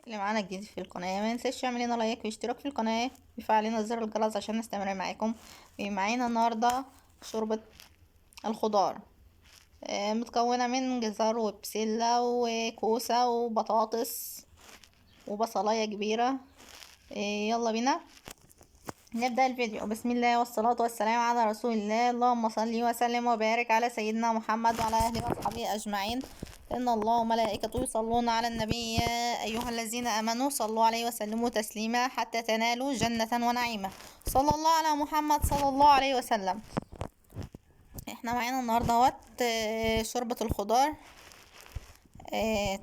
اللي معانا جديد في القناة ما ينساش يعمل لنا لايك واشتراك في القناة ويفعل لنا زر الجرس عشان نستمر معاكم. معانا النهاردة شوربة الخضار، متكونة من جزر وبسلة وكوسة وبطاطس وبصلاية كبيرة. يلا بينا نبدأ الفيديو. بسم الله والصلاة والسلام على رسول الله. اللهم صل وسلم وبارك على سيدنا محمد وعلى أهله وأصحابه أجمعين. إن الله وملائكته يصلون على النبي يا أيها الذين آمنوا صلوا عليه وسلموا تسليما حتى تنالوا جنة ونعيمة. صلى الله على محمد صلى الله عليه وسلم. احنا معانا النهارده شوربة الخضار.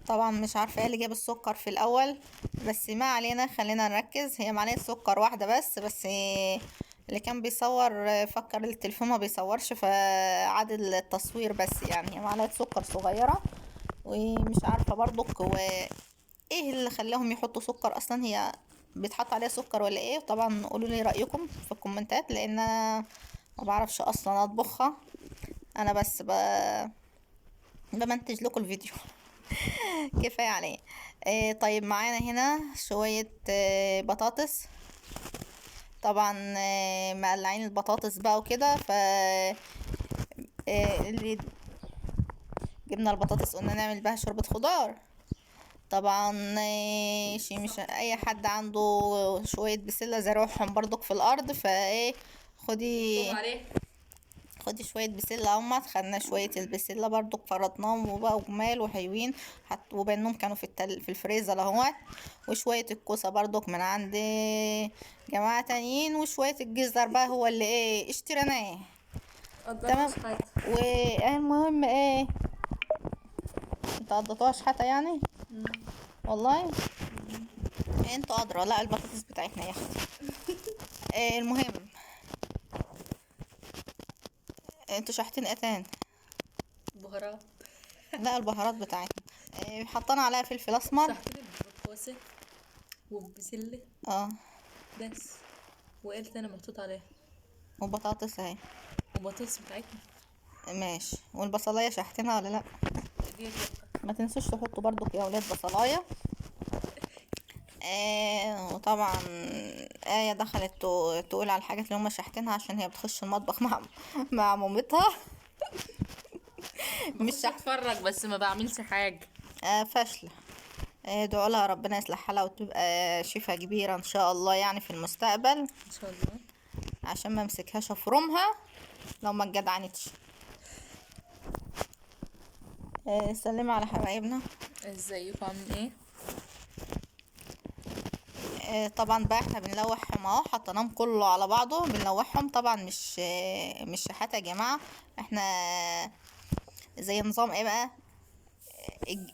طبعا مش عارفه ايه اللي جاب السكر في الاول، بس ما علينا، خلينا نركز. هي معلقه سكر واحده بس اللي كان بيصور فكر التليفون ما بيصورش فعاد التصوير، بس يعني هي معلقه سكر صغيره. ومش عارفه برضك هو ايه اللي خلاهم يحطوا سكر اصلا، هي بيتحط عليها سكر ولا ايه؟ طبعا قولوا لي رايكم في الكومنتات، لان أنا ما بعرفش اصلا اطبخها، انا بس بمنتج لكم الفيديو. كفايه عليه. طيب معانا هنا شويه بطاطس. طبعا مقلعين البطاطس بقى وكده، ف اللي جبنا البطاطس قلنا نعمل بها شوربه خضار. طبعا شي مش اي حد عنده شويه بسله زروعهم برضك في الارض، فايه خدي خدي شوية بسلة اهمت. خدنا شوية البسلة برضو فرطناهم وبقوا جمال وحلوين، وبينهم كانوا في الفريزر اهوت. وشوية الكوسة برضك من عند جماعة تانيين، وشوية الجزر بقى هو اللي ايه اشتريناه. تمام. والمهم ايه، انت قضيتوهاش حتى يعني. والله انتوا ادرى. لا البطاطس بتاعتنا يا اختي. المهم انتوا شحتين اتان بهارات. لا البهارات بتاعتنا حطينا عليها فلفل اسمر. شحطين بالكوسة وبسلة اه بس. وايه تاني محطوط عليها؟ وبطاطس اهي. وبطاطس بتاعتنا ماشي. والبصلايه شحتنا ولا لا؟ دي. ما تنسوش تحطوا برضو يا اولاد بصلايه. وطبعا دخلت تقول على الحاجات اللي هم شحتينها عشان هي بتخش المطبخ مع مامتها. مش بخش شحت. اتفرج بس ما بعملش حاجة. فاشله. ادعوا لها ربنا يصلح حالها وتبقى شفا كبيره ان شاء الله يعني في المستقبل، ان شاء الله. عشان ما امسكهاش افرمها لو ما اتجدعنتش. سلمي على حبايبنا. ازيكم عاملين ايه؟ طبعا بقى احنا بنلوحهم اهو، حطيناهم كله على بعضه بنلوحهم. طبعا مش شحاته يا جماعه، احنا زي نظام ايه بقى،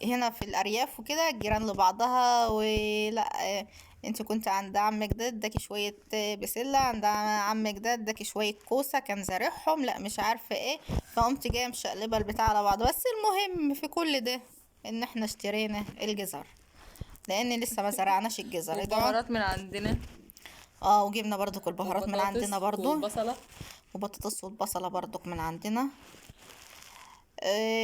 هنا في الارياف وكده الجيران لبعضها. ولا انت كنت عند عمك ده اداكي شويه بسله، عند عمك ده اداكي شويه كوسه كان زارعهم، لا مش عارفه ايه، فقمت جايه مشقلبه البتاع على بعض. بس المهم في كل ده ان احنا اشترينا الجزر، لان لسه ما زرعناش الجزر. ادعوا. والبهارات من عندنا. وجبنا برضو البهارات من عندنا والبطاطس برضو، والبصلة. وبطاطس والبصلة برضو من عندنا.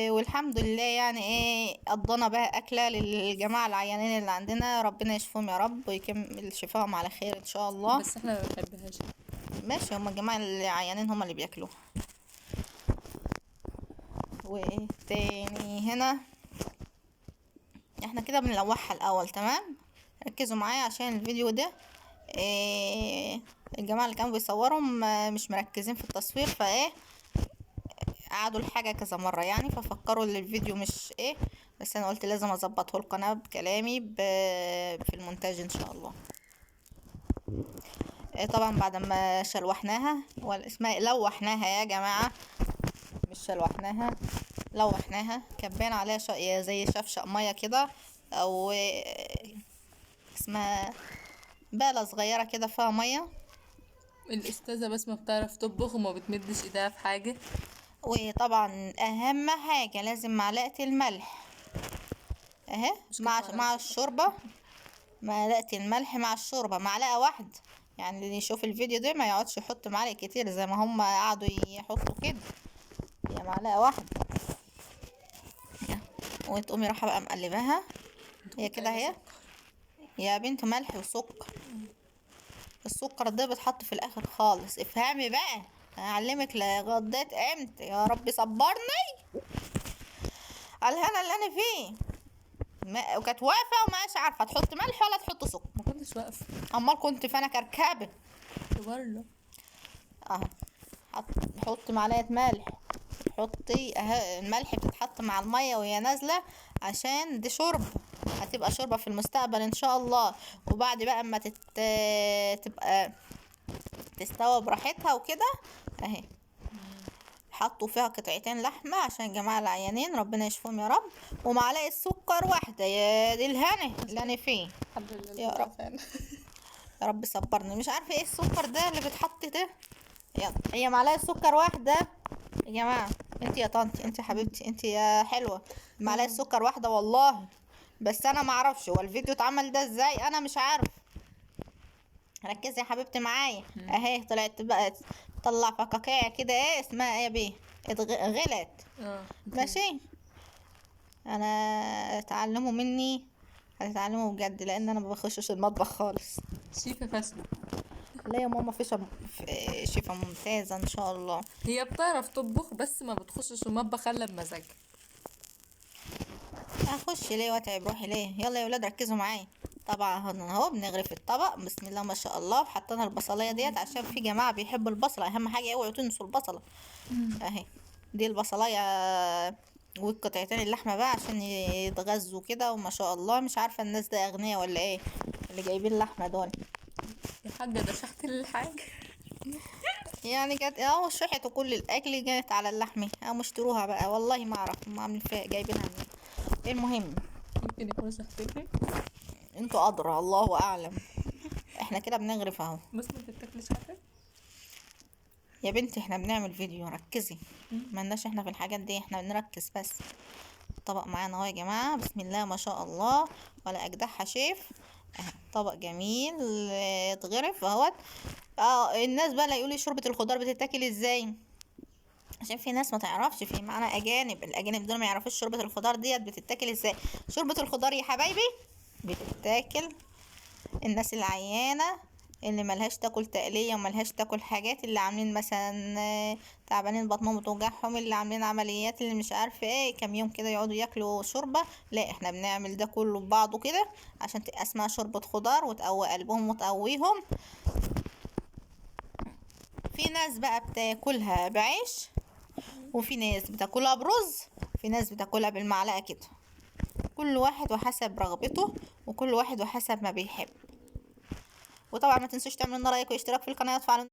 والحمد لله يعني ايه قضينا بقى اكله للجماعه العيانين اللي عندنا، ربنا يشفيهم يا رب ويكمل شفاهم على خير ان شاء الله. بس احنا ما بنحبهاش. ماشي، هما الجماعه العيانين هما اللي بياكلوها. وايه تاني هنا، احنا كده بنلوحها الاول. تمام، ركزوا معايا عشان الفيديو ده الجماعه اللي كانوا بيصوروا مش مركزين في التصوير، فايه قعدوا الحاجة كذا مرة يعني، ففكروا ان الفيديو مش ايه. بس انا قلت لازم اظبطه القناة بكلامي في المونتاج ان شاء الله. طبعا بعد ما شلوحناها، ولا اسمها لوحناها يا جماعة، مش شلوحناها، لوحناها. كبينا عليها زي شفشق مية كده، او اسمها بالة صغيرة كده فيها مية. الاستاذة بس ما بتعرف تطبخ وما بتمدش ايديها في حاجة. وطبعا اهم حاجة لازم معلقة الملح اهي مش كانت مع معلقة سكر؟ الشوربة. معلقة الملح مع الشوربة، معلقة واحدة. يعني اللي يشوف الفيديو ده ما يقعدش يحط معلقة كتير زي ما هم قعدوا يحطوا كده، هي معلقة واحدة. وتقومي رايحة بقى مقلباها، انت هي كنت كده عايزة اهي. سكر. يا بنت ملح وسكر. السكر ده بيتحط في الاخر خالص. افهمي بقى، هعلمك لغدات امتى. يا رب صبرني على الهنا اللي انا فيه. وكانت واقفه ومش عارفه تحط ملح ولا تحط سكر. ما كنتش واقفة. امال كنت فانا كركبه. بره. اهو حطي معلقه ملح. حطي اهي الملح بتتحط مع الميه وهي نازله عشان دي شوربه، هتبقى شوربه في المستقبل ان شاء الله. وبعد بقى اما تبقى تستوى براحتها وكده اهي. حطوا فيها قطعتين لحمه عشان الجماعه العيانين ربنا يشفيهم يا رب، ومعلقه سكر واحده. يا دي الهنا اللي انا فيه. الحمد لله. يا رب. يا رب صبرني. مش عارفه ايه السكر ده اللي بيتحط ده. يلا هي معلقه سكر واحده يا جماعه. انت يا طنطي، انت يا حبيبتي، انت يا حلوه. معلقه سكر واحده والله. بس انا ما اعرفش هو الفيديو اتعمل ده ازاي، انا مش عارف. ركزي يا حبيبتي معايا اهي. طلعت بقى تطلع فقاقيع كده. ايه اسمها ايه يا بيه؟ غلت. ماشي. انا اتعلموا مني، هتتعلموا بجد، لان انا ما بخشش المطبخ خالص. شيفة فاشلة. لا يا ماما شيفة ممتازة ان شاء الله. هي بتعرف تطبخ بس ما بتخشش المطبخ الا بمزاجها. اخش ليه واتعب روحي ليه؟ يلا يا ولاد ركزوا معايا. طبعا اهو بنغرف الطبق بسم الله ما شاء الله. وحطينا البصليه ديت عشان في جماعه بيحبوا البصله. اهم حاجه اوعوا تنسوا البصله اهي. دي البصلايه وقطعتين اللحمه بقى عشان يتغذوا كده. وما شاء الله مش عارفه الناس ده اغنياء ولا ايه اللي جايبين اللحمه دول. يا حاجة ده شحت الحاجة. يعني كانت شحتوا كل الاكل جات على اللحمه. او اشتروها بقى والله ما اعرف هم عاملين فيها جايبينها منين. المهم يمكن يكونوا شحتين. انتوا ادرى الله اعلم. احنا كده بنغرف اهو. بس ما تتاكلش حاجة. يا بنتي احنا بنعمل فيديو، ركزي. ملناش احنا في الحاجات دي، احنا بنركز بس. الطبق معانا اهو يا جماعه بسم الله ما شاء الله. ولا اجدعها شيف. اهي طبق جميل اتغرف اهوت. الناس بقى لا يقولي شوربه الخضار بتتاكل ازاي، عشان في ناس ما تعرفش. في معانا اجانب، الاجانب دول ما يعرفوش شوربه الخضار ديت بتتاكل ازاي. شوربه الخضار يا حبايبي بتتاكل الناس العيانه اللي ملهاش تاكل تقليه وملهاش تاكل حاجات، اللي عاملين مثلا تعبانين بطنهم وتوجعهم، اللي عاملين عمليات، اللي مش عارفه ايه كام يوم كده يقعدوا ياكلوا شوربه. لا احنا بنعمل ده كله ببعضه كده عشان تبقى اسمها شوربه خضار وتقوي قلبهم وتقويهم. في ناس بقى بتاكلها بعيش، وفي ناس بتاكلها برز، في ناس بتاكلها بالمعلقه كده. كل واحد وحسب رغبته، وكل واحد وحسب ما بيحب. وطبعا ما تنسوش تعملوا لنا لايك واشتراك في القناه وتفعلوا